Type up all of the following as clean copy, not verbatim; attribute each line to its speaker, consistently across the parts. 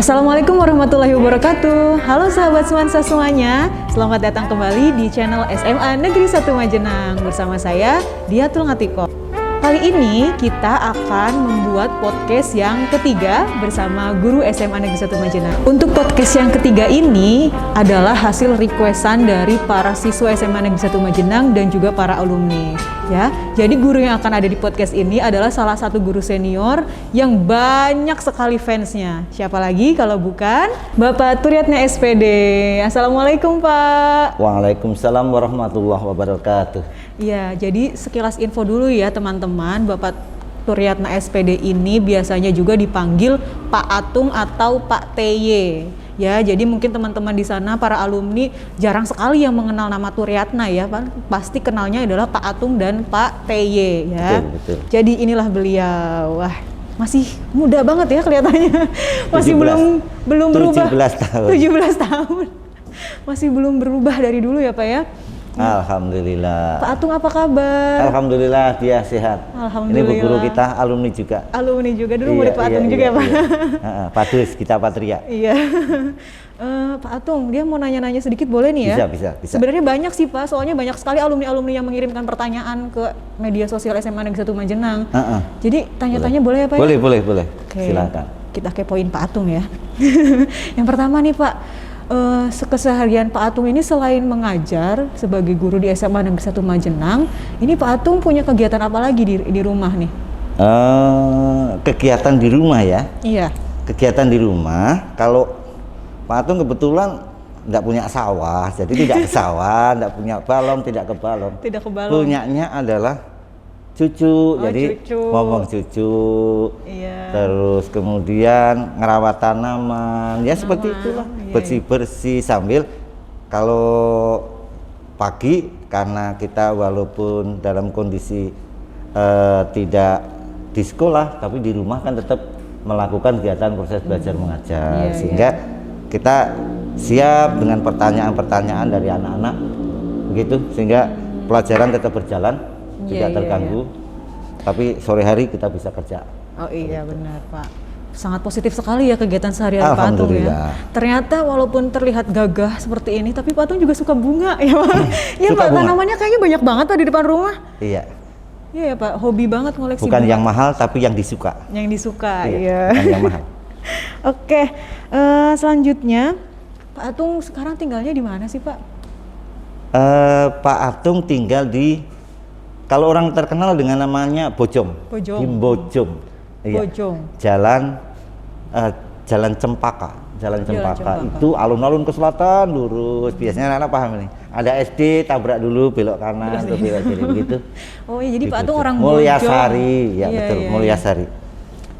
Speaker 1: Assalamualaikum warahmatullahi wabarakatuh. Halo sahabat Semansa semuanya, selamat datang kembali di channel SMA Negeri 1 Majenang bersama saya Diatul Ngatiko. Kali ini kita akan membuat podcast yang ketiga bersama guru SMA Negeri 1 Majenang. Untuk podcast yang ketiga ini adalah hasil requestan dari para siswa SMA Negeri 1 Majenang dan juga para alumni. Ya, jadi guru yang akan ada di podcast ini adalah salah satu guru senior yang banyak sekali fansnya. Siapa lagi kalau bukan Bapak Turyatna SPD. Assalamualaikum Pak.
Speaker 2: Waalaikumsalam warahmatullahi wabarakatuh.
Speaker 1: Ya, jadi sekilas info dulu ya teman-teman. Bapak Turyatna SPD ini biasanya juga dipanggil Pak Atung atau Pak TY. Ya, jadi mungkin teman-teman di sana para alumni jarang sekali yang mengenal nama Turyatna ya, pasti kenalnya adalah Pak Atung dan Pak TY ya.
Speaker 2: Betul.
Speaker 1: Jadi inilah beliau. Wah, masih muda banget ya kelihatannya. Masih
Speaker 2: 17,
Speaker 1: belum berubah.
Speaker 2: 17 tahun.
Speaker 1: 17 tahun. Masih belum berubah dari dulu ya, Pak ya.
Speaker 2: Alhamdulillah.
Speaker 1: Pak Atung apa kabar?
Speaker 2: Alhamdulillah dia sehat.
Speaker 1: Alhamdulillah.
Speaker 2: Ini bu guru kita alumni juga.
Speaker 1: Alumni juga dulu murid Pak Atung juga ya Pak.
Speaker 2: Padus kita Patria.
Speaker 1: Iya. Pak Atung, dia mau nanya-nanya sedikit boleh nih ya?
Speaker 2: Bisa.
Speaker 1: Sebenarnya banyak sih Pak, soalnya banyak sekali alumni-alumni yang mengirimkan pertanyaan ke media sosial SMA Negeri 1 Majenang. Jadi tanya-tanya boleh ya Pak?
Speaker 2: Boleh.
Speaker 1: Oke.
Speaker 2: Silakan.
Speaker 1: Kita kepoin Pak Atung ya. Yang pertama nih Pak, keseharian Pak Atung ini selain mengajar sebagai guru di SMA Negeri 1 Majenang, ini Pak Atung punya kegiatan apa lagi di rumah nih?
Speaker 2: Kegiatan di rumah ya?
Speaker 1: Iya.
Speaker 2: Kegiatan di rumah, kalau Pak Atung kebetulan tidak punya sawah, jadi tidak ke sawah, tidak punya balong, tidak ke balong.
Speaker 1: Tidak ke balong.
Speaker 2: Punyanya adalah cucu, jadi ngomong cucu,
Speaker 1: iya.
Speaker 2: Terus kemudian ngerawat tanaman, ya seperti itulah, bersih-bersih sambil kalau pagi karena kita walaupun dalam kondisi tidak di sekolah, tapi di rumah kan tetap melakukan kegiatan proses belajar mengajar, sehingga kita siap dengan pertanyaan-pertanyaan dari anak-anak, begitu, sehingga pelajaran tetap berjalan. Tidak terganggu, tapi sore hari kita bisa kerja.
Speaker 1: Oh iya benar Pak, sangat positif sekali ya kegiatan sehari-hari Pak Atung ya. Ternyata walaupun terlihat gagah seperti ini, tapi Pak Atung juga suka bunga ya Pak. Iya Pak, tanamannya kayaknya banyak banget Pak di depan rumah.
Speaker 2: Iya.
Speaker 1: Iya ya Pak, hobi banget ngoleksi.
Speaker 2: Bukan
Speaker 1: bunga.
Speaker 2: Yang mahal tapi yang disuka.
Speaker 1: Yang disuka,
Speaker 2: iya. Bukan yang mahal.
Speaker 1: Oke, selanjutnya Pak Atung sekarang tinggalnya di mana sih Pak?
Speaker 2: Pak Atung tinggal di, kalau orang terkenal dengan namanya Bojong. Di Bojong. Iya.
Speaker 1: Bojong.
Speaker 2: Jalan Cempaka. Jalan Cempaka itu alun-alun ke selatan lurus. Biasanya anak-anak paham ini. Ada SD, tabrak dulu, belok kanan, atau belok kiri begitu.
Speaker 1: Oh iya, jadi Pak Atung orang
Speaker 2: Mulyasari, ya
Speaker 1: iya,
Speaker 2: betul,
Speaker 1: iya.
Speaker 2: Mulyasari.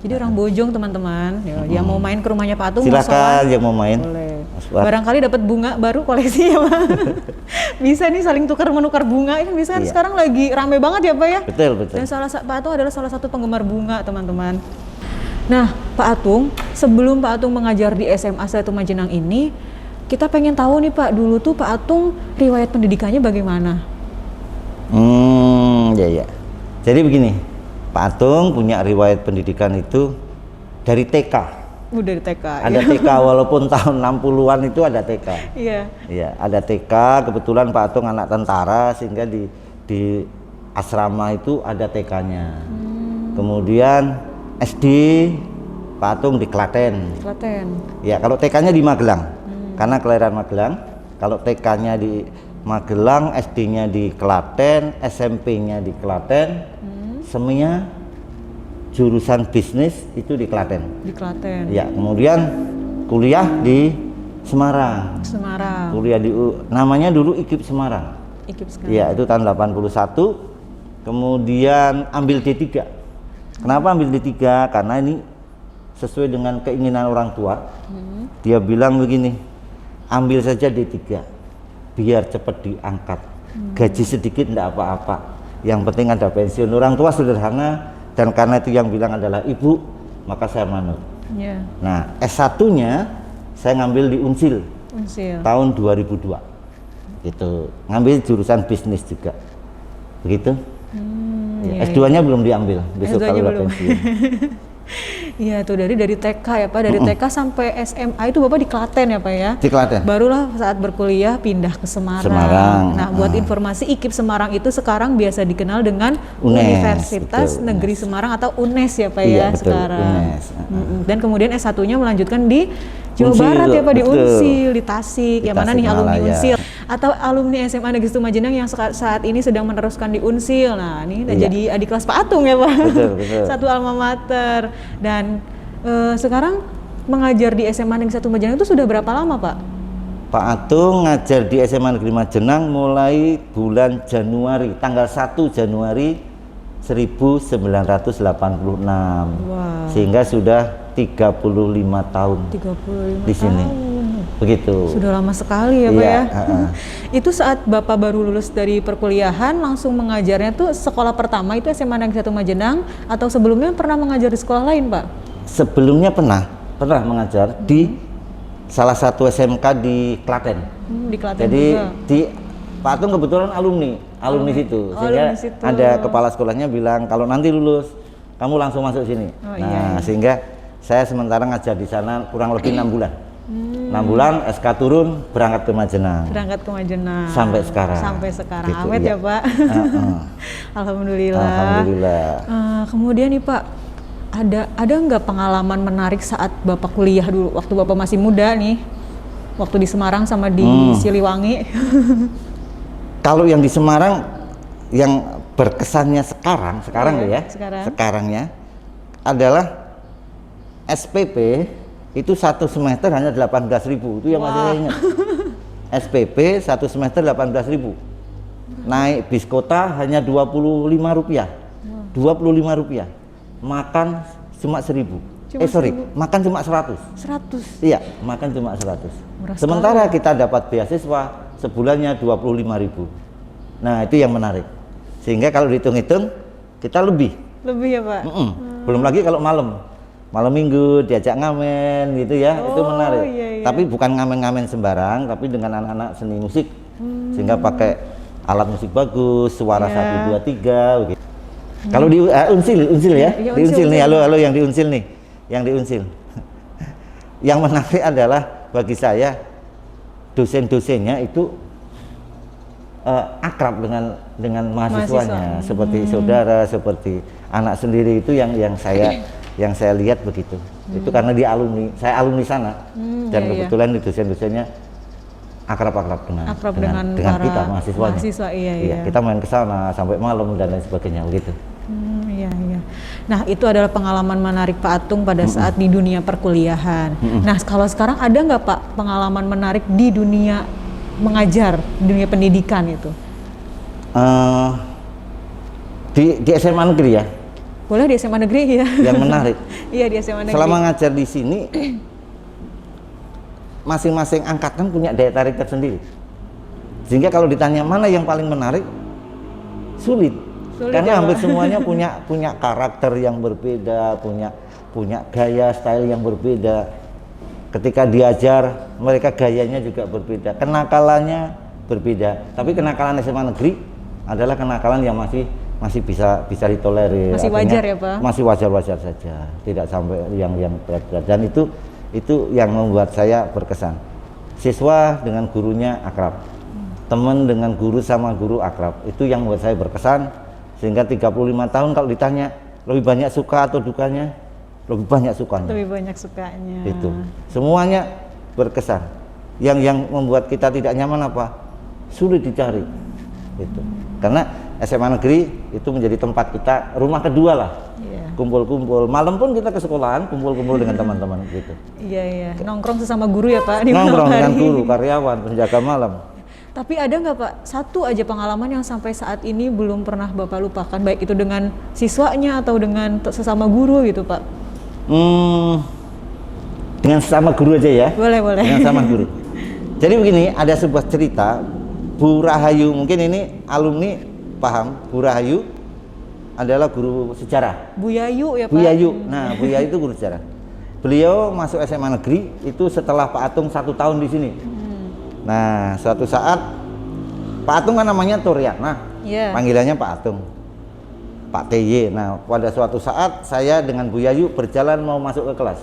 Speaker 1: Jadi orang Bojong teman-teman. Yang mau main ke rumahnya Pak Atung,
Speaker 2: silakan yang mau main.
Speaker 1: Boleh. Barangkali dapat bunga baru koleksi ya Pak. Bisa nih saling tukar menukar bunga, ini bisa kan sekarang lagi rame banget ya Pak ya.
Speaker 2: Betul.
Speaker 1: Dan Pak Atung adalah salah satu penggemar bunga teman-teman. Nah Pak Atung, sebelum Pak Atung mengajar di SMA 1 Majenang ini, kita pengen tahu nih Pak, dulu tuh Pak Atung riwayat pendidikannya bagaimana?
Speaker 2: Ya. Jadi begini, Pak Atung punya riwayat pendidikan itu dari TK.
Speaker 1: Dari TK.
Speaker 2: Ada TK walaupun tahun 60-an itu ada TK. Iya, ada TK. Kebetulan Pak Atung anak tentara sehingga di asrama itu ada TK-nya. Kemudian SD Pak Atung di Klaten. Ya, kalau TK-nya di Magelang. Karena kelahiran Magelang. Kalau TK-nya di Magelang, SD-nya di Klaten, SMP-nya di Klaten. Semuanya jurusan bisnis itu di Klaten. Ya, kemudian kuliah di Semarang. Kuliah di namanya dulu IKIP Semarang. Ya, itu tahun 81. Kemudian ambil D3. Kenapa ambil D3? Karena ini sesuai dengan keinginan orang tua. Dia bilang begini, ambil saja D3 biar cepat diangkat. Gaji sedikit enggak apa-apa. Yang penting ada pensiun. Orang tua sederhana. Dan karena itu yang bilang adalah ibu, maka saya manut. Nah, S1-nya saya ngambil di Unsil. Tahun 2002. Gitu. Ngambil jurusan bisnis juga. Begitu. S2-nya belum diambil. Besok kalau udah pensiun.
Speaker 1: Iya tuh dari TK ya Pak, dari TK sampai SMA itu Bapak di Klaten ya Pak ya?
Speaker 2: Di Klaten.
Speaker 1: Barulah saat berkuliah pindah ke Semarang. Nah buat informasi IKIP Semarang itu sekarang biasa dikenal dengan Universitas Negeri Semarang atau UNES ya Pak ya
Speaker 2: betul,
Speaker 1: sekarang.
Speaker 2: UNES.
Speaker 1: Dan kemudian S1-nya melanjutkan di Jawa Barat ya Pak, di Unsil, di Tasik. Yang mana nih alumni Unsil atau alumni SMA Negeri 1 Majenang yang saat ini sedang meneruskan di Unsil. Nah ini udah jadi adik kelas Pak Atung ya Pak.
Speaker 2: Betul.
Speaker 1: Satu alma mater. Dan sekarang mengajar di SMA Negeri 1 Majenang itu sudah berapa lama Pak?
Speaker 2: Pak Atung ngajar di SMA Negeri Majenang mulai bulan Januari, tanggal 1 Januari 1986.
Speaker 1: Wow.
Speaker 2: Sehingga sudah 35 tahun
Speaker 1: 35
Speaker 2: di sini.
Speaker 1: tahun.
Speaker 2: Begitu.
Speaker 1: Sudah lama sekali ya Pak ya. Itu saat Bapak baru lulus dari perkuliahan langsung mengajarnya tuh sekolah pertama itu SMA Negeri 1 Majenang atau sebelumnya pernah mengajar di sekolah lain Pak?
Speaker 2: Sebelumnya pernah mengajar di salah satu SMK di Klaten.
Speaker 1: Di Klaten
Speaker 2: jadi
Speaker 1: juga.
Speaker 2: Di Pak Atung kebetulan alumni situ. Sehingga ada kepala sekolahnya bilang kalau nanti lulus kamu langsung masuk sini. Sehingga saya sementara ngajar di sana kurang lebih 6 bulan. 6 bulan SK turun berangkat ke Majenang. Sampai sekarang. Gitu,
Speaker 1: Awet ya Pak. Alhamdulillah. Kemudian nih Pak, ada nggak pengalaman menarik saat Bapak kuliah dulu waktu Bapak masih muda nih? Waktu di Semarang sama di Siliwangi.
Speaker 2: Kalau yang di Semarang yang berkesannya sekarangnya adalah SPP itu 1 semester hanya 18.000, itu yang masih saya ingat. SPP 1 semester 18.000. Naik bis kota hanya Rp25. Rp25. Makan cuma 1.000. Makan cuma 100. Iya, makan cuma 100. Sementara kita dapat beasiswa sebulannya 25.000. Nah, itu yang menarik. Sehingga kalau dihitung-hitung kita lebih
Speaker 1: ya Pak.
Speaker 2: Belum lagi kalau malam minggu diajak ngamen gitu ya, itu menarik. Tapi bukan ngamen-ngamen sembarang, tapi dengan anak-anak seni musik. Sehingga pakai alat musik bagus, suara 1 2 3 gitu. Kalau di Unsil ya, di Unsil nih, halo yang di Unsil nih, yang di Unsil. Yang menarik adalah bagi saya dosen-dosennya itu akrab dengan mahasiswanya, seperti saudara, seperti anak sendiri, itu yang saya lihat begitu. Itu karena saya alumni sana dan kebetulan di dosen-dosennya akrab dengan kita mahasiswanya. Iya. Kita main ke sana sampai malam dan lain sebagainya begitu.
Speaker 1: Iya. Nah, itu adalah pengalaman menarik Pak Atung pada saat di dunia perkuliahan. Nah, kalau sekarang ada nggak Pak pengalaman menarik di dunia mengajar, di dunia pendidikan itu?
Speaker 2: Di SMA negeri ya.
Speaker 1: Boleh di SMA negeri ya.
Speaker 2: Yang menarik.
Speaker 1: Iya, di SMA negeri.
Speaker 2: Selama ngajar di sini, masing-masing angkatan punya daya tarik tersendiri. Sehingga kalau ditanya mana yang paling menarik, sulit karena
Speaker 1: ya,
Speaker 2: hampir semuanya punya karakter yang berbeda, punya gaya style yang berbeda. Ketika diajar, mereka gayanya juga berbeda, kenakalannya berbeda. Tapi kenakalan SMA negeri adalah kenakalan yang masih bisa ditolerir.
Speaker 1: Masih wajar ya Pak?
Speaker 2: Masih wajar-wajar saja, tidak sampai yang berat-berat. Dan itu yang membuat saya berkesan. Siswa dengan gurunya akrab, teman dengan guru sama guru akrab. Itu yang membuat saya berkesan. Sehingga 35 tahun kalau ditanya lebih banyak suka atau dukanya, lebih banyak sukanya. Itu semuanya berkesan. Yang membuat kita tidak nyaman apa? Sulit dicari. Itu karena SMA negeri itu menjadi tempat kita, rumah kedua lah. Kumpul-kumpul, malam pun kita ke sekolahan, kumpul-kumpul dengan teman-teman gitu.
Speaker 1: Iya. Nongkrong sesama guru ya Pak?
Speaker 2: Nongkrong dengan guru, karyawan, penjaga malam.
Speaker 1: Tapi ada nggak Pak, satu aja pengalaman yang sampai saat ini belum pernah Bapak lupakan, baik itu dengan siswanya atau dengan sesama guru gitu Pak?
Speaker 2: Dengan sesama guru aja ya?
Speaker 1: Boleh.
Speaker 2: Dengan sesama guru. Jadi begini, ada sebuah cerita, Bu Rahayu, mungkin ini alumni paham, Bu Rahayu adalah guru sejarah.
Speaker 1: Bu Yayu ya Pak?
Speaker 2: Bu Yayu, nah Bu Yayu itu guru sejarah. Beliau masuk SMA negeri itu setelah Pak Atung 1 tahun di sini. Nah, suatu saat Pak Atung kan namanya Turiana, panggilannya Pak Atung. Pak Pak TY. Nah, pada suatu saat saya dengan Bu Yayu berjalan mau masuk ke kelas.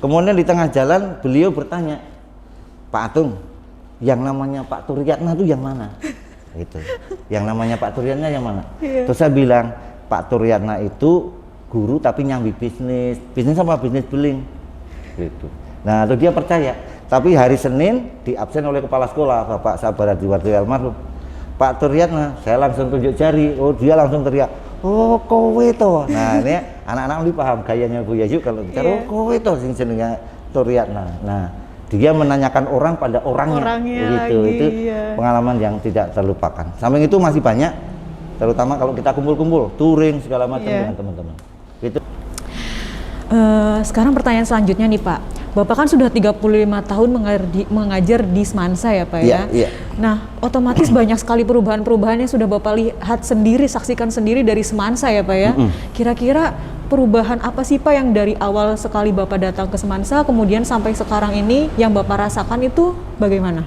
Speaker 2: Kemudian di tengah jalan beliau bertanya, Pak Atung, yang namanya Pak Turyatna itu yang mana? Gitu. Yang namanya Pak Turyatna yang mana? Terus saya bilang, Pak Turyatna itu guru tapi nyambi bisnis sama bisnis beling. Gitu. Nah, lalu dia percaya. Tapi hari Senin diabsen oleh kepala sekolah Bapak Sabar Adiwardi almarhum. Pak Turyatna, saya langsung tunjuk jari. Oh, dia langsung teriak, oh kowe to. Nah, ini anak-anak lebih paham gayanya Bu Yayu kalau bicara, oh kowe to sing jenenge Turyatna. Nah, dia menanyakan orang pada orangnya gitu.
Speaker 1: Lagi,
Speaker 2: itu pengalaman yang tidak terlupakan. Samping itu masih banyak, terutama kalau kita kumpul-kumpul touring segala macam dengan teman-teman gitu.
Speaker 1: Sekarang pertanyaan selanjutnya nih Pak, Bapak kan sudah 35 tahun mengajar di Semansa ya Pak ya?
Speaker 2: Iya.
Speaker 1: Nah, otomatis banyak sekali perubahan-perubahan yang sudah Bapak lihat sendiri, saksikan sendiri dari Semansa ya Pak ya? Kira-kira perubahan apa sih Pak yang dari awal sekali Bapak datang ke Semansa kemudian sampai sekarang ini yang Bapak rasakan itu bagaimana?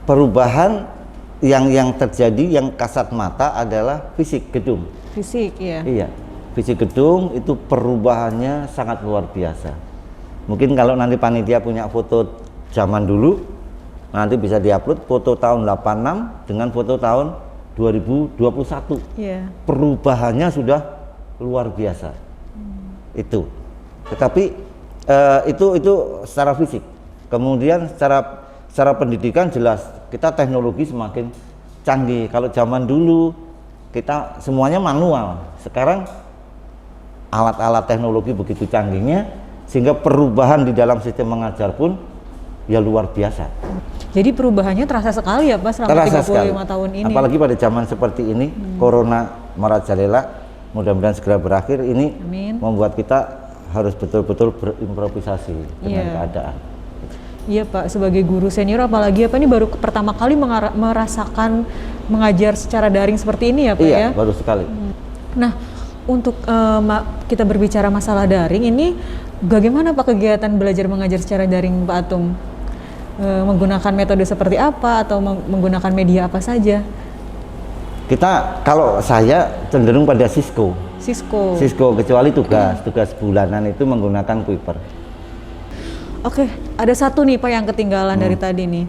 Speaker 2: Perubahan yang terjadi yang kasat mata adalah fisik gedung.
Speaker 1: Fisik ya?
Speaker 2: Iya, fisik gedung itu perubahannya sangat luar biasa. Mungkin kalau nanti panitia punya foto zaman dulu, nanti bisa diupload foto tahun 86 dengan foto tahun 2021. Perubahannya sudah luar biasa. Itu. Tetapi itu secara fisik. Kemudian secara pendidikan jelas kita teknologi semakin canggih. Kalau zaman dulu kita semuanya manual. Sekarang alat-alat teknologi begitu canggihnya sehingga perubahan di dalam sistem mengajar pun ya luar biasa.
Speaker 1: Jadi perubahannya terasa sekali ya Pak selama 35 tahun ini.
Speaker 2: Apalagi pada zaman seperti ini, Corona merajalela, mudah-mudahan segera berakhir. Ini membuat kita harus betul-betul berimprovisasi dengan keadaan.
Speaker 1: Iya Pak, sebagai guru senior apalagi apa ini baru pertama kali merasakan mengajar secara daring seperti ini ya Pak ya?
Speaker 2: Iya, baru sekali.
Speaker 1: Nah, untuk kita berbicara masalah daring ini, bagaimana Pak kegiatan belajar mengajar secara daring Pak Atung? Menggunakan metode seperti apa atau menggunakan media apa saja?
Speaker 2: Kalau saya cenderung pada Cisco, kecuali tugas bulanan itu menggunakan Kuiper.
Speaker 1: Oke, ada satu nih Pak yang ketinggalan dari tadi nih.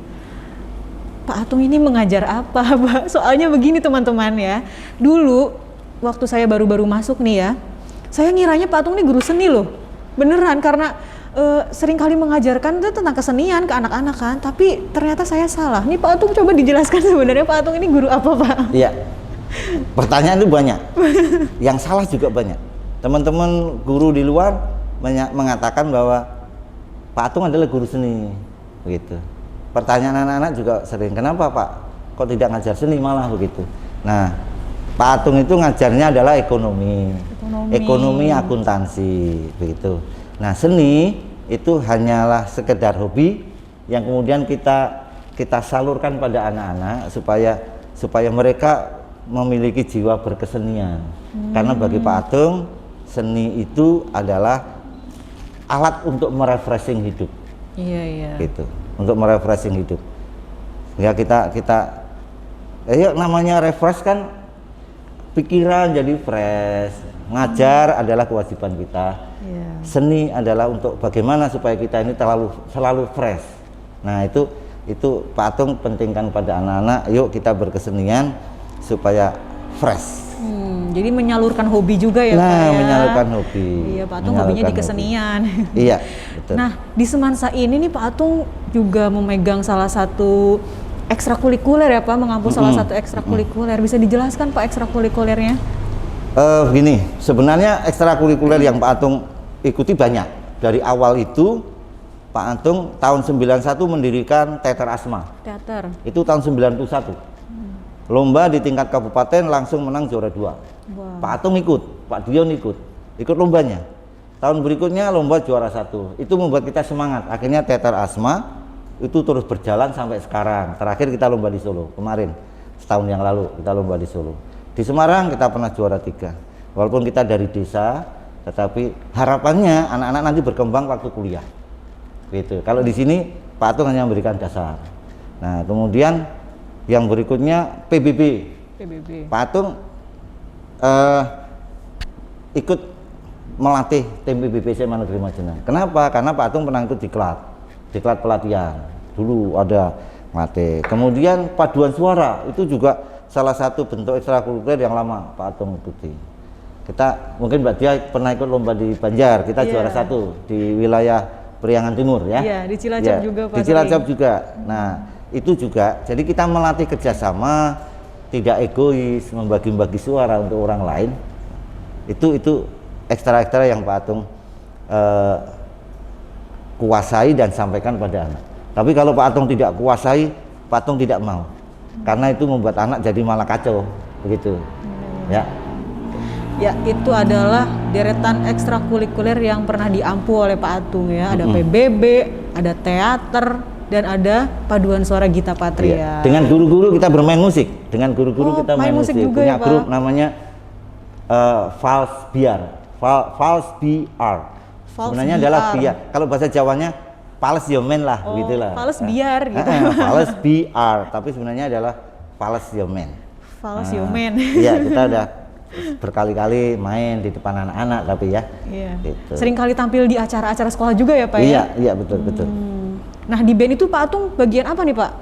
Speaker 1: Pak Atung ini mengajar apa Pak? Soalnya begini teman-teman ya, dulu waktu saya baru-baru masuk nih ya, saya ngiranya Pak Atung ini guru seni loh, beneran, karena sering kali mengajarkan itu tentang kesenian ke anak-anak kan, tapi ternyata saya salah. Nih Pak Atung coba dijelaskan sebenarnya Pak Atung ini guru apa Pak?
Speaker 2: Iya, pertanyaan itu banyak, yang salah juga banyak. Teman-teman guru di luar mengatakan bahwa Pak Atung adalah guru seni, begitu. Pertanyaan anak-anak juga sering, kenapa Pak kok tidak ngajar seni malah begitu. Nah, Pak Atung itu ngajarnya adalah ekonomi akuntansi, begitu. Nah, seni itu hanyalah sekedar hobi yang kemudian kita salurkan pada anak-anak supaya mereka memiliki jiwa berkesenian. Karena bagi Pak Atung, seni itu adalah alat untuk merefreshing hidup.
Speaker 1: Iya.
Speaker 2: Gitu. Untuk merefreshing hidup. Ya kita namanya refresh kan pikiran jadi fresh. Ngajar adalah kewajiban kita. Seni adalah untuk bagaimana supaya kita ini selalu fresh. Nah, itu Pak Atung pentingkan pada anak-anak, yuk kita berkesenian supaya fresh.
Speaker 1: Jadi menyalurkan hobi juga ya Pak ya?
Speaker 2: Menyalurkan hobi.
Speaker 1: Iya, Pak Atung hobinya di kesenian.
Speaker 2: Iya, betul.
Speaker 1: Nah, di Semansa ini nih Pak Atung juga memegang salah satu ekstrakurikuler ya Pak, mengampu salah satu ekstrakurikuler. Bisa dijelaskan Pak ekstrakurikulernya?
Speaker 2: Begini, sebenarnya ekstrakurikuler yang Pak Atung ikuti banyak. Dari awal itu Pak Atung tahun 91 mendirikan teater Asma. Itu tahun 91. Lomba di tingkat kabupaten langsung menang juara 2. Pak Atung ikut, Pak Dion ikut lombanya. Tahun berikutnya lomba juara 1. Itu membuat kita semangat. Akhirnya teater Asma itu terus berjalan sampai sekarang. Terakhir kita lomba di Solo kemarin, setahun yang lalu kita lomba di Solo. Di Semarang kita pernah juara 3. Walaupun kita dari desa, tetapi harapannya anak-anak nanti berkembang waktu kuliah. Gitu. Kalau di sini Pak Atung hanya memberikan dasar. Nah, kemudian Yang berikutnya PBB. Pak Atung ikut melatih tim PBB SMA Negeri Majenang. Kenapa? Karena Pak Atung pernah ikut diklat pelatihan. Dulu ada melatih. Kemudian paduan suara itu juga salah satu bentuk ekstrakurikuler yang lama Pak Atung ikuti. Kita mungkin Mbak Dia pernah ikut lomba di Banjar, kita juara 1 di wilayah Priangan Timur ya.
Speaker 1: Iya, di Cilacap juga Pak.
Speaker 2: Di Cilacap juga. Nah, itu juga. Jadi kita melatih kerjasama, tidak egois, membagi-bagi suara untuk orang lain. Itu ekstra-ekstra yang Pak Atung kuasai dan sampaikan pada anak. Tapi kalau Pak Atung tidak kuasai, Pak Atung tidak mau. Karena itu membuat anak jadi malah kacau, begitu. Ya.
Speaker 1: Ya, itu adalah deretan ekstrakurikuler yang pernah diampu oleh Pak Atung ya. Ada PBB, ada teater, dan ada paduan suara Gita Patria.
Speaker 2: Iya. Dengan guru-guru kita bermain musik. Dengan guru-guru kita main musik.
Speaker 1: Juga
Speaker 2: punya
Speaker 1: ya,
Speaker 2: grup namanya Vals Biar. Vals BR. Sebenarnya adalah biar. Kalau bahasa Jawanya Pales Yomen lah, begitulah.
Speaker 1: Vals Biar gitu.
Speaker 2: Vals BR, tapi sebenarnya adalah Vals Yomen.
Speaker 1: Vals Yomen.
Speaker 2: Iya, kita udah berkali-kali main di depan anak-anak tapi ya.
Speaker 1: Iya.
Speaker 2: Gitu.
Speaker 1: Sering kali tampil di acara-acara sekolah juga ya Pak ya?
Speaker 2: Iya betul.
Speaker 1: Nah di band itu Pak Atung bagian apa nih Pak?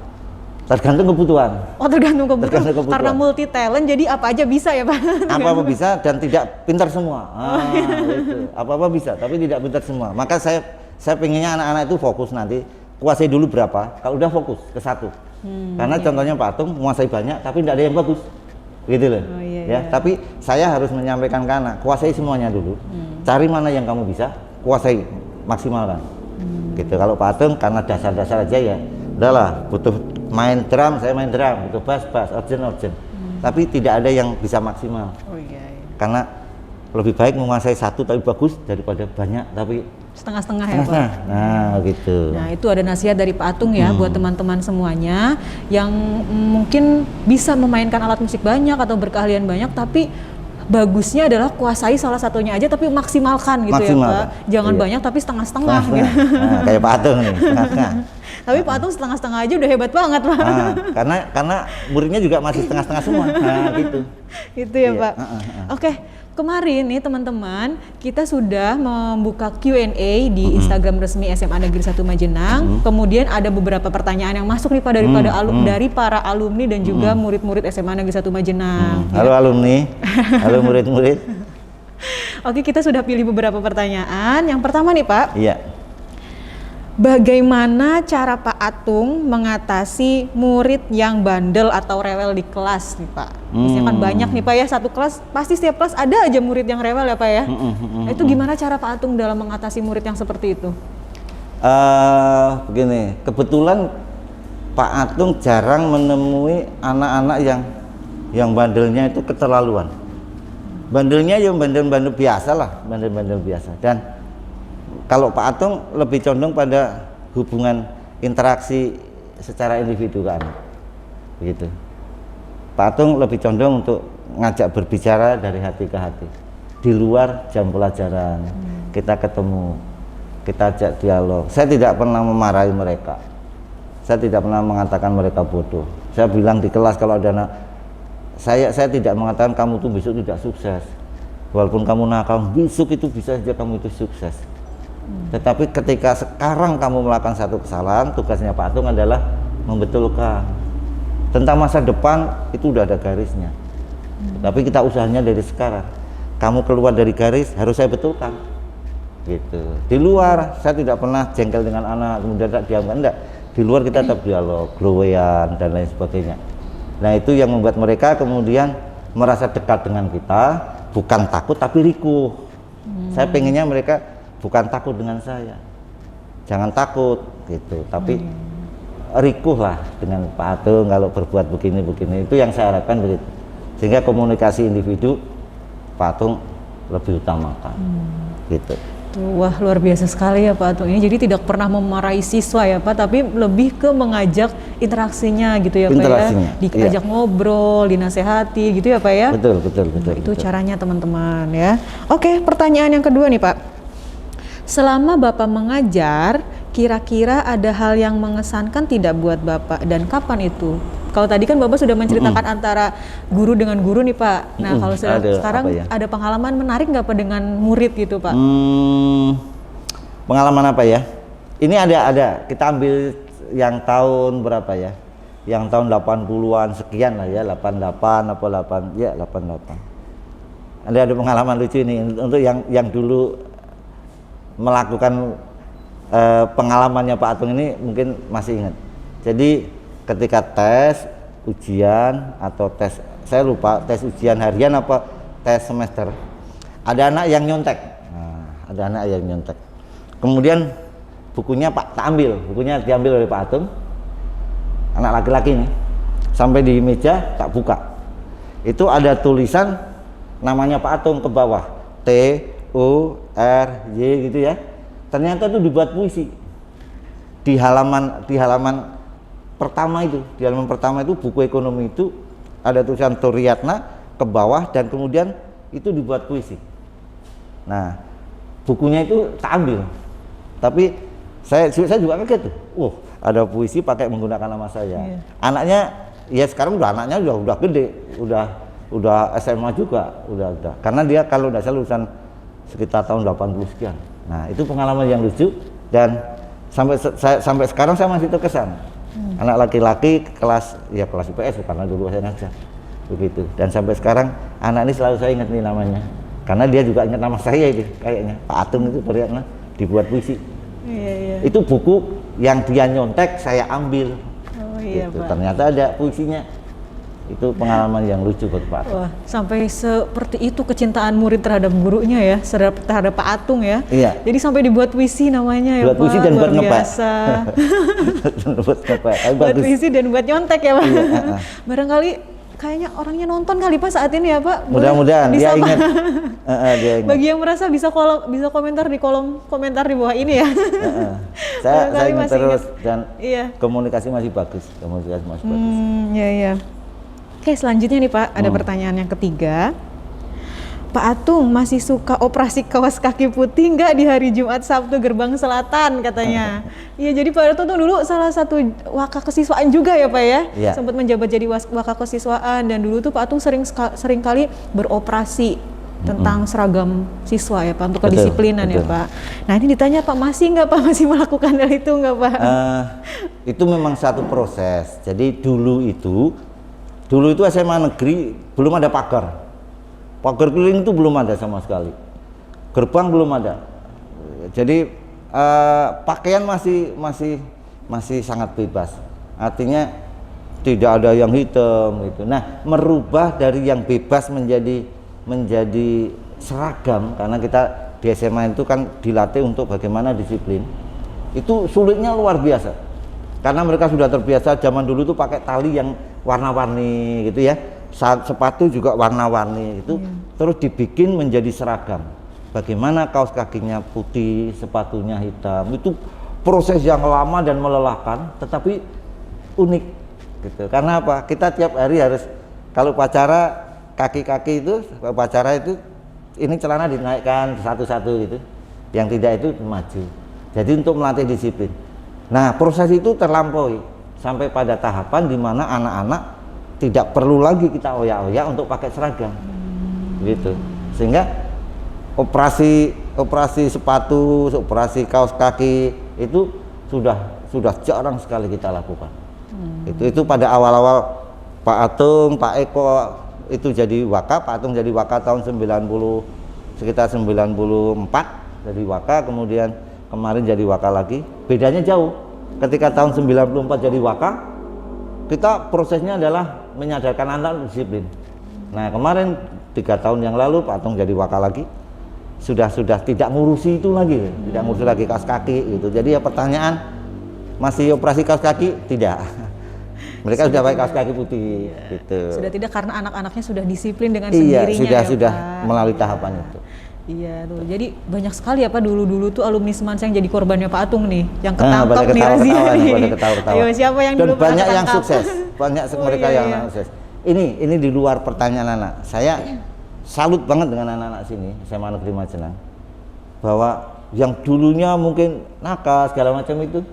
Speaker 2: Tergantung kebutuhan.
Speaker 1: Oh tergantung kebutuhan. Karena multi talent jadi apa aja bisa ya Pak?
Speaker 2: Apa-apa bisa dan tidak pintar semua. Gitu. Apa-apa bisa tapi tidak pintar semua. Maka saya pengennya anak-anak itu fokus nanti kuasai dulu berapa. Kalau udah fokus ke satu. Karena contohnya Pak Atung menguasai banyak tapi tidak ada yang bagus. Gitu loh. Ya, tapi saya harus menyampaikan ke anak, kuasai semuanya dulu. Cari mana yang kamu bisa, kuasai, maksimalkan. Gitu. Kalau Pak Atung karena dasar-dasar aja ya, udahlah, butuh main drum, saya main drum, butuh bass, urgent. Tapi tidak ada yang bisa maksimal. Karena lebih baik menguasai satu tapi bagus daripada banyak tapi
Speaker 1: setengah-setengah ya Pak.
Speaker 2: Nah gitu.
Speaker 1: Nah itu ada nasihat dari Pak Atung ya buat teman-teman semuanya yang mungkin bisa memainkan alat musik banyak atau berkeahlian banyak tapi bagusnya adalah kuasai salah satunya aja tapi maksimalkan gitu ya Pak. Jangan banyak tapi setengah-setengah gitu.
Speaker 2: Nah, kayak Pak Atung nih, setengah-setengah.
Speaker 1: Tapi Pak Atung setengah-setengah aja udah hebat banget Pak.
Speaker 2: Karena muridnya juga masih setengah-setengah semua. Nah gitu.
Speaker 1: Itu ya Pak. Oke. Kemarin nih teman-teman, kita sudah membuka Q&A di Instagram resmi SMA Negeri 1 Majenang. Kemudian ada beberapa pertanyaan yang masuk nih Pak dari para alumni dan juga murid-murid SMA Negeri 1 Majenang.
Speaker 2: Halo alumni, halo murid-murid.
Speaker 1: Oke, kita sudah pilih beberapa pertanyaan. Yang pertama nih Pak.
Speaker 2: Iya.
Speaker 1: Bagaimana cara Pak Atung mengatasi murid yang bandel atau rewel di kelas nih Pak? Misalnya kan banyak nih Pak ya, satu kelas, pasti setiap kelas ada aja murid yang rewel ya Pak ya? Itu gimana cara Pak Atung dalam mengatasi murid yang seperti itu?
Speaker 2: Begini, kebetulan Pak Atung jarang menemui anak-anak yang bandelnya itu keterlaluan. Bandelnya ya bandel-bandel biasa lah, bandel-bandel biasa. Dan kalau Pak Atung lebih condong pada hubungan interaksi secara individu kan, begitu. Pak Atung lebih condong untuk ngajak berbicara dari hati ke hati, di luar jam pelajaran. Kita ketemu, kita ajak dialog. Saya tidak pernah memarahi mereka, saya tidak pernah mengatakan mereka bodoh. Saya bilang di kelas kalau ada anak, saya tidak mengatakan kamu tuh besok tidak sukses. Walaupun kamu nakal, besok itu bisa saja kamu itu sukses. Tetapi ketika sekarang kamu melakukan satu kesalahan, tugasnya Pak Atung adalah membetulkan. Tentang masa depan itu udah ada garisnya. Tapi kita usahanya dari sekarang. Kamu keluar dari garis harus saya betulkan. Gitu. Di luar saya tidak pernah jengkel dengan anak kemudian tak diamkan, enggak. Di luar kita tetap dialog, glowean dan lain sebagainya. Nah itu yang membuat mereka kemudian merasa dekat dengan kita, bukan takut tapi rikuh. Saya pengennya mereka bukan takut dengan saya, jangan takut gitu, tapi rikuh lah dengan Pak Atung kalau berbuat begini-begini, itu yang saya harapkan begitu, sehingga komunikasi individu Pak Atung lebih utamakan gitu.
Speaker 1: Wah luar biasa sekali ya Pak Atung ini, jadi tidak pernah memarahi siswa ya Pak, tapi lebih ke mengajak interaksinya gitu ya Pak ya, diajak ngobrol, dinasehati gitu ya Pak ya.
Speaker 2: Betul.
Speaker 1: Itu caranya teman-teman ya. Oke, pertanyaan yang kedua nih Pak. Selama Bapak mengajar, kira-kira ada hal yang mengesankan tidak buat Bapak dan kapan itu? Kalau tadi kan Bapak sudah menceritakan antara guru dengan guru nih Pak. Nah kalau sekarang ada pengalaman menarik nggak Pak dengan murid gitu Pak?
Speaker 2: Pengalaman apa ya? Ini ada. Kita ambil yang tahun berapa ya? Yang tahun 80-an sekian lah ya, 88 apa 8 ya 88. Ada pengalaman lucu ini untuk yang dulu melakukan pengalamannya Pak Atung ini mungkin masih ingat. Jadi ketika tes ujian atau tes, saya lupa tes ujian harian apa tes semester, ada anak yang nyontek. Nah, ada anak yang nyontek. Kemudian bukunya bukunya diambil oleh Pak Atung, anak laki-laki nih, sampai di meja tak buka. Itu ada tulisan namanya Pak Atung ke bawah, TURY gitu ya. Ternyata itu dibuat puisi di halaman pertama itu, di halaman pertama itu buku ekonomi itu ada tulisan Turyatna ke bawah dan kemudian itu dibuat puisi. Nah, bukunya itu tak ambil, tapi saya juga kaget tuh. Ada puisi pakai menggunakan nama saya. Anaknya ya sekarang anaknya udah gede, udah SMA juga, udah. Karena dia kalau tidak salah lulusan sekitar tahun 80 sekian. Nah, itu pengalaman yang lucu dan sampai sekarang saya masih terkesan. Anak laki-laki kelas IPS karena dulu saya ngajar. Begitu. Dan sampai sekarang anak ini selalu saya ingat nih namanya. Karena dia juga ingat nama saya itu kayaknya. Pak Atung itu ternyata dibuat puisi. Iya. Itu buku yang dia nyontek saya ambil. Gitu. Pak. Ternyata ada puisinya. Itu pengalaman yang lucu buat Pak Atung.
Speaker 1: Wah, sampai seperti itu kecintaan murid terhadap gurunya ya, terhadap Pak Atung ya.
Speaker 2: Iya.
Speaker 1: Jadi sampai dibuat puisi namanya ya Pak.
Speaker 2: Buat puisi dan buat
Speaker 1: ngepak. Buat puisi dan buat nyontek ya Pak. Iya, barangkali kayaknya orangnya nonton kali Pak saat ini ya Pak.
Speaker 2: Mudah-mudahan dia ingat. Dia ingat.
Speaker 1: Bagi yang merasa bisa komentar di kolom komentar di bawah ini ya.
Speaker 2: Saya ingat terus dan komunikasi masih bagus.
Speaker 1: Iya. Oke, selanjutnya nih Pak, ada pertanyaan yang ketiga. Pak Atung masih suka operasi kaos kaki putih nggak di hari Jumat Sabtu Gerbang Selatan katanya? Iya, jadi Pak Atung tuh dulu salah satu waka kesiswaan juga ya Pak ya? Iya. Sempat menjabat jadi waka kesiswaan dan dulu tuh Pak Atung sering kali beroperasi tentang seragam siswa ya Pak, untuk kedisiplinan ya Pak. Nah ini ditanya Pak, masih nggak Pak, masih melakukan hal itu nggak Pak?
Speaker 2: Itu memang satu proses. Jadi dulu itu SMA negeri belum ada pagar keliling itu belum ada sama sekali, gerbang belum ada. Jadi pakaian masih sangat bebas, artinya tidak ada yang hitam gitu. Nah, merubah dari yang bebas menjadi seragam, karena kita di SMA itu kan dilatih untuk bagaimana disiplin, itu sulitnya luar biasa. Karena mereka sudah terbiasa zaman dulu tuh pakai tali yang warna-warni gitu ya, sepatu juga warna-warni itu, terus dibikin menjadi seragam. Bagaimana kaos kakinya putih, sepatunya hitam, itu proses yang lama dan melelahkan, tetapi unik gitu. Karena apa? Kita tiap hari harus, kalau upacara kaki-kaki itu, upacara itu ini celana dinaikkan satu-satu gitu, yang tidak itu maju. Jadi untuk melatih disiplin. Nah, proses itu terlampaui sampai pada tahapan di mana anak-anak tidak perlu lagi kita oyak-oyak untuk pakai seragam, gitu. Sehingga operasi sepatu, operasi kaos kaki itu sudah jarang sekali kita lakukan. Itu pada awal-awal Pak Atung, Pak Eko itu jadi waka, Pak Atung jadi waka tahun sekitar 94 jadi waka, kemudian kemarin jadi waka lagi. Bedanya jauh. Ketika tahun 94 jadi waka, kita prosesnya adalah menyadarkan anak disiplin. Nah, kemarin 3 tahun yang lalu Pak Atung jadi waka lagi, sudah tidak ngurusi itu lagi, tidak ngurusi lagi kaos kaki gitu. Jadi ya pertanyaan, masih operasi kaos kaki? Tidak. Mereka sudah pakai kaos kaki putih, gitu.
Speaker 1: Sudah tidak, karena anak-anaknya sudah disiplin dengan sendirinya.
Speaker 2: Sudah melalui tahapan itu.
Speaker 1: Iya tuh, jadi banyak sekali ya Pak, dulu tuh alumni Semans yang jadi korbannya Pak Atung nih, yang ketangkap nih razia nih. Ayo, siapa yang
Speaker 2: dan
Speaker 1: dulu
Speaker 2: banyak yang sukses, banyak mereka yang sukses. Ini di luar pertanyaan anak. Saya salut banget dengan anak-anak sini, SMA Negeri Majenang, bahwa yang dulunya mungkin nakal segala macam itu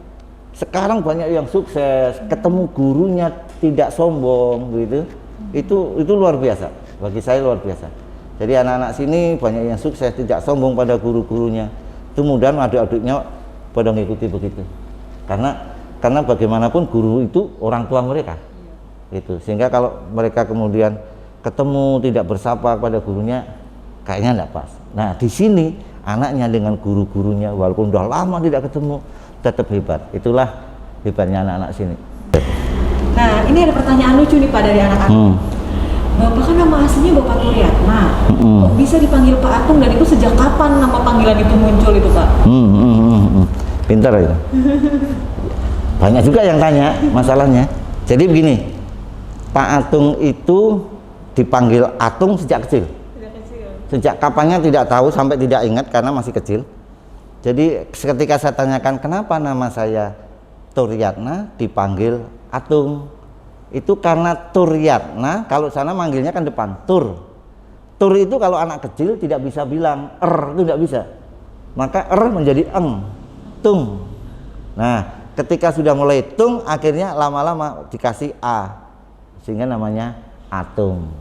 Speaker 2: Sekarang banyak yang sukses, ketemu gurunya tidak sombong gitu. Itu luar biasa. Bagi saya luar biasa. Jadi anak-anak sini banyak yang sukses, tidak sombong pada guru-gurunya. Itu mudah adik-adiknya pada mengikuti begitu. Karena bagaimanapun guru itu orang tua mereka. Gitu. Sehingga kalau mereka kemudian ketemu tidak bersapa kepada gurunya, kayaknya enggak pas. Nah, di sini anaknya dengan guru-gurunya walaupun udah lama tidak ketemu tetap hebat. Itulah hebatnya anak-anak sini.
Speaker 1: Nah, ini ada pertanyaan lucu nih Pak dari anak-anak. Bapak kan nama aslinya Bapak Turyatna. Kok bisa dipanggil Pak Atung dan itu sejak kapan nama panggilan itu muncul itu Pak?
Speaker 2: Pintar ya. Banyak juga yang tanya masalahnya. Jadi begini, Pak Atung itu dipanggil Atung sejak kecil. Sejak kapannya tidak tahu, sampai tidak ingat karena masih kecil. Jadi ketika saya tanyakan kenapa nama saya Turyatna dipanggil Atung, itu karena Turyatna kalau sana manggilnya kan depan Tur. Tur itu kalau anak kecil tidak bisa bilang itu tidak bisa, maka menjadi tung. Nah, ketika sudah mulai tung, akhirnya lama-lama dikasih a, sehingga namanya Atung.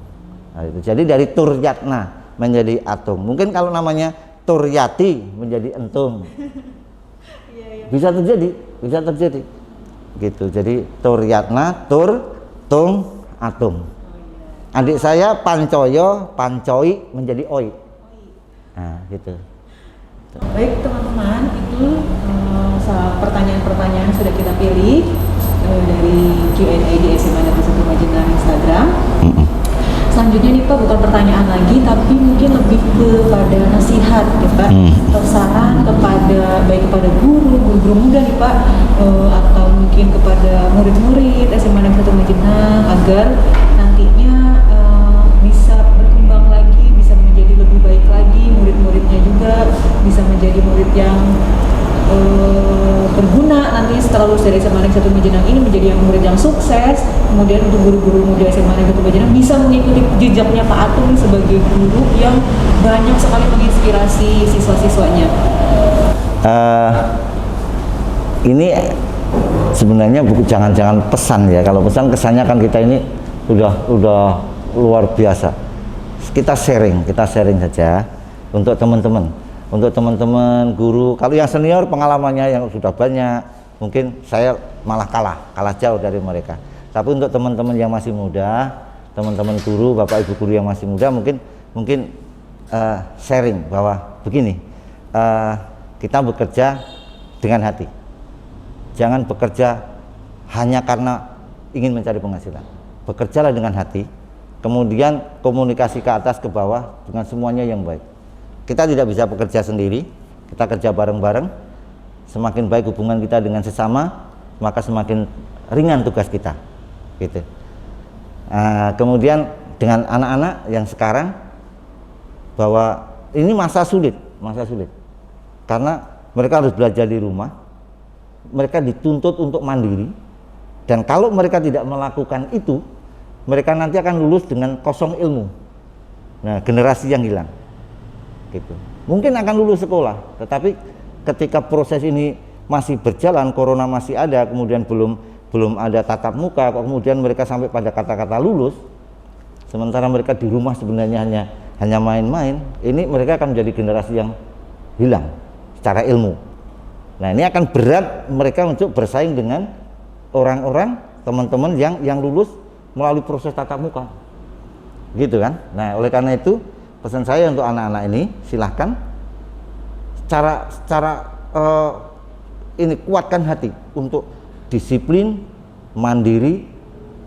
Speaker 2: Nah, itu. Jadi dari Turyatna menjadi Atung. Mungkin kalau namanya Turyati menjadi Entung. Bisa terjadi. Gitu. Jadi Turyatna, Tung, Atung. Adik saya Pancoyo, Pancoi menjadi Oi. Nah, gitu.
Speaker 1: Baik teman-teman, itu pertanyaan-pertanyaan sudah kita pilih dari Q&A di SMA Negeri 1 Majenang Instagram. Selanjutnya nih Pak, bukan pertanyaan lagi, tapi mungkin lebih kepada nasihat ya Pak, atau saran baik kepada guru muda nih Pak, atau mungkin kepada murid-murid SMA Negeri 1 Majenang agar nantinya bisa berkembang lagi, bisa menjadi lebih baik lagi, murid-muridnya juga bisa menjadi murid yang berguna nanti setelah lulus dari SMA Negeri 1 Majenang ini, menjadi murid yang sukses. Kemudian untuk guru-guru muda SMA Negeri 1 Majenang bisa mengikuti jejaknya Pak Atung sebagai guru yang banyak sekali menginspirasi siswa-siswanya.
Speaker 2: Ini sebenarnya buku jangan-jangan pesan ya. Kalau pesan kesannya kan kita ini udah luar biasa. Kita sharing saja untuk teman-teman guru. Kalau yang senior pengalamannya yang sudah banyak, mungkin saya malah kalah jauh dari mereka. Tapi untuk teman-teman yang masih muda, teman-teman guru, bapak ibu guru yang masih muda, mungkin sharing bahwa begini, kita bekerja dengan hati. Jangan bekerja hanya karena ingin mencari penghasilan. Bekerjalah dengan hati, kemudian komunikasi ke atas ke bawah dengan semuanya yang baik. Kita tidak bisa bekerja sendiri, kita kerja bareng-bareng. Semakin baik hubungan kita dengan sesama, maka semakin ringan tugas kita. Gitu. Kemudian dengan anak-anak yang sekarang, bahwa ini masa sulit, karena mereka harus belajar di rumah, mereka dituntut untuk mandiri, dan kalau mereka tidak melakukan itu, mereka nanti akan lulus dengan kosong ilmu. Nah, generasi yang hilang. Gitu. Mungkin akan lulus sekolah, tetapi ketika proses ini masih berjalan, corona masih ada, kemudian belum ada tatap muka, kemudian mereka sampai pada kata-kata lulus, sementara mereka di rumah sebenarnya hanya main-main, ini mereka akan menjadi generasi yang hilang secara ilmu. Nah, ini akan berat mereka untuk bersaing dengan orang-orang, teman-teman yang lulus melalui proses tatap muka, gitu kan. Nah, oleh karena itu pesan saya untuk anak-anak ini, silahkan ini kuatkan hati untuk disiplin, mandiri,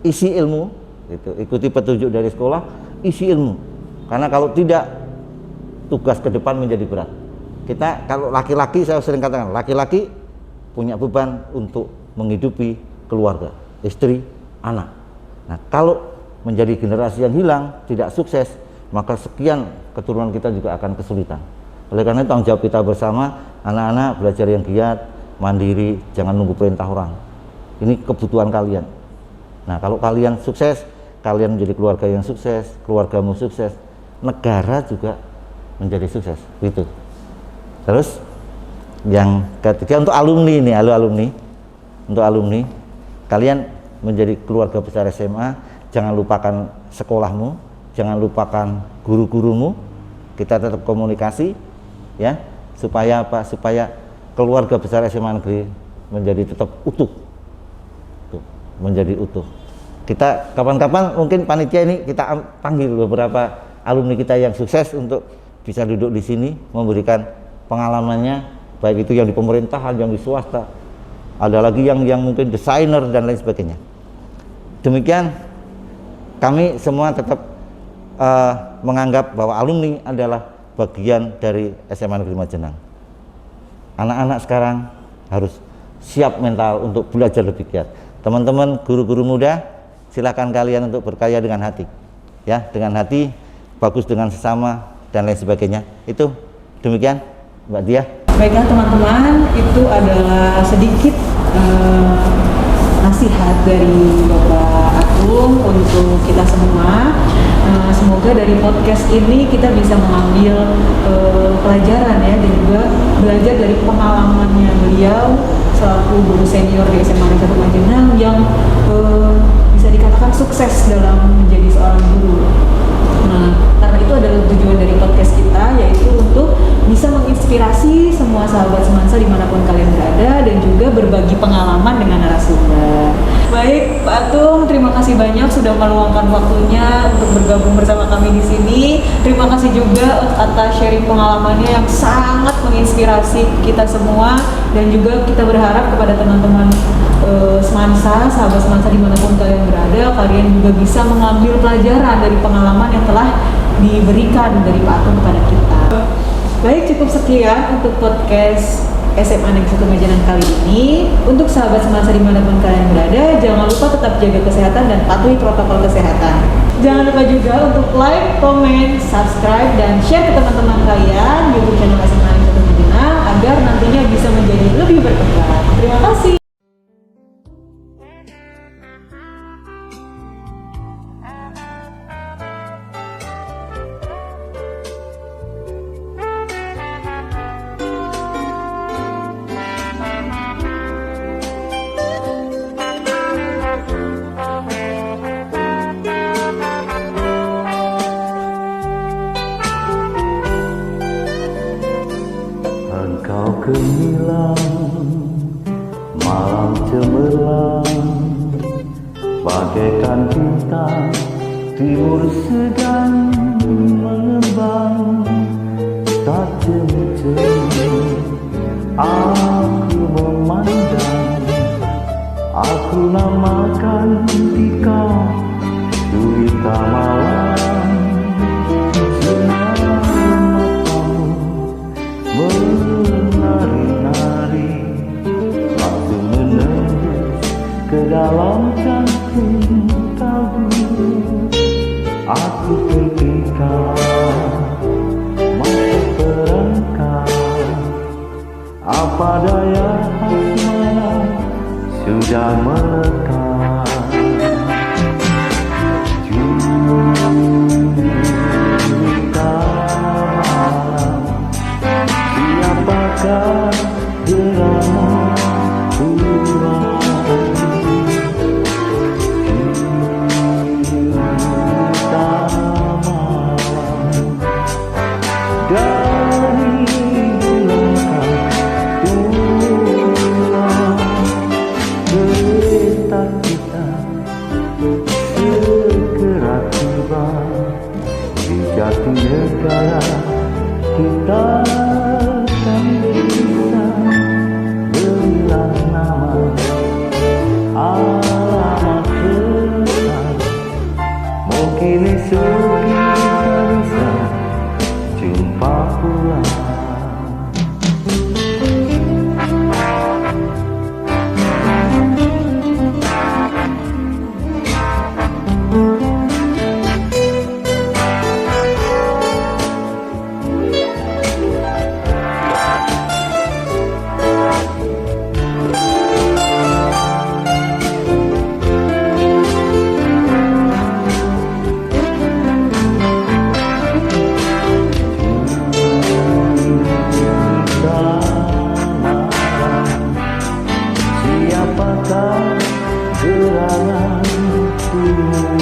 Speaker 2: isi ilmu, gitu. Ikuti petunjuk dari sekolah, isi ilmu. Karena kalau tidak, tugas ke depan menjadi berat. Kita kalau laki-laki, saya sering katakan, laki-laki punya beban untuk menghidupi keluarga, istri, anak. Nah, kalau menjadi generasi yang hilang, tidak sukses, maka sekian keturunan kita juga akan kesulitan. Oleh karena itu tanggung jawab kita bersama, anak-anak belajar yang giat, mandiri, jangan nunggu perintah orang. Ini kebutuhan kalian. Nah, kalau kalian sukses, kalian menjadi keluarga yang sukses, keluargamu sukses, negara juga menjadi sukses. Gitu. Terus yang ketiga untuk alumni ini, alumni untuk alumni, kalian menjadi keluarga besar SMA, jangan lupakan sekolahmu, jangan lupakan guru-gurumu, kita tetap komunikasi ya, supaya apa? Supaya keluarga besar SMA Negeri menjadi tetap utuh. Tuh, menjadi utuh. Kita kapan-kapan mungkin panitia ini kita panggil beberapa alumni kita yang sukses untuk bisa duduk di sini memberikan pengalamannya, baik itu yang di pemerintahan, yang di swasta, ada lagi yang mungkin desainer dan lain sebagainya. Demikian, kami semua tetap menganggap bahwa alumni adalah bagian dari SMA Negeri Majenang. Anak-anak sekarang harus siap mental untuk belajar lebih giat. Teman-teman guru-guru muda, silakan kalian untuk berkarya dengan hati, ya, dengan hati, bagus dengan sesama dan lain sebagainya. Itu demikian, Mbak Dia.
Speaker 1: Baiklah teman-teman, itu adalah sedikit nasihat dari Bapak Agung untuk kita semua. Semoga dari podcast ini kita bisa mengambil pelajaran ya, dan juga belajar dari pengalamannya beliau selaku guru senior di SMA Negeri 1 Majenang yang bisa dikatakan sukses dalam menjadi seorang guru. Nah, karena itu adalah tujuan dari podcast kita, yaitu untuk bisa menginspirasi semua sahabat semansa dimanapun kalian berada, dan juga berbagi pengalaman dengan narasumber. Baik, Pak Atung, terima kasih banyak sudah meluangkan waktunya untuk bergabung bersama kami di sini. Terima kasih juga atas sharing pengalamannya yang sangat menginspirasi kita semua, dan juga kita berharap kepada teman-teman semansa, sahabat semansa dimanapun kalian berada, kalian juga bisa mengambil pelajaran dari pengalaman yang telah diberikan dari Pak Atung kepada kita. Baik, cukup sekian untuk podcast SMA Negeri 1 Majenang kali ini. Untuk sahabat semansa dimanapun kalian berada, jangan lupa tetap jaga kesehatan dan patuhi protokol kesehatan. Jangan lupa juga untuk like, comment, subscribe, dan share ke teman-teman kalian YouTube channel SMA Negeri 1 Majenang agar nantinya bisa menjadi lebih berkembang. Terima kasih.
Speaker 3: Engkau gemilang, malam cemerlang, bagaikan bintang timur sedang mengembang. Tak jemu-jemu aku memandang, aku namakan dikau Duita Malam. Menari-nari, langsung menembus ke dalam jantung kalbu. Aku terpikat, masuk perangkap, apa daya asmara sudah melekat. Juta malam, siapakah gerangan Tuhan? Juta malam, dari langkah Tuhan, kereta kita segera tiba di Jatinegara. Kita kan bisa berilah nama, alamat besar. Mungkin esok kita bisa jumpa pula. mata gerangan timur.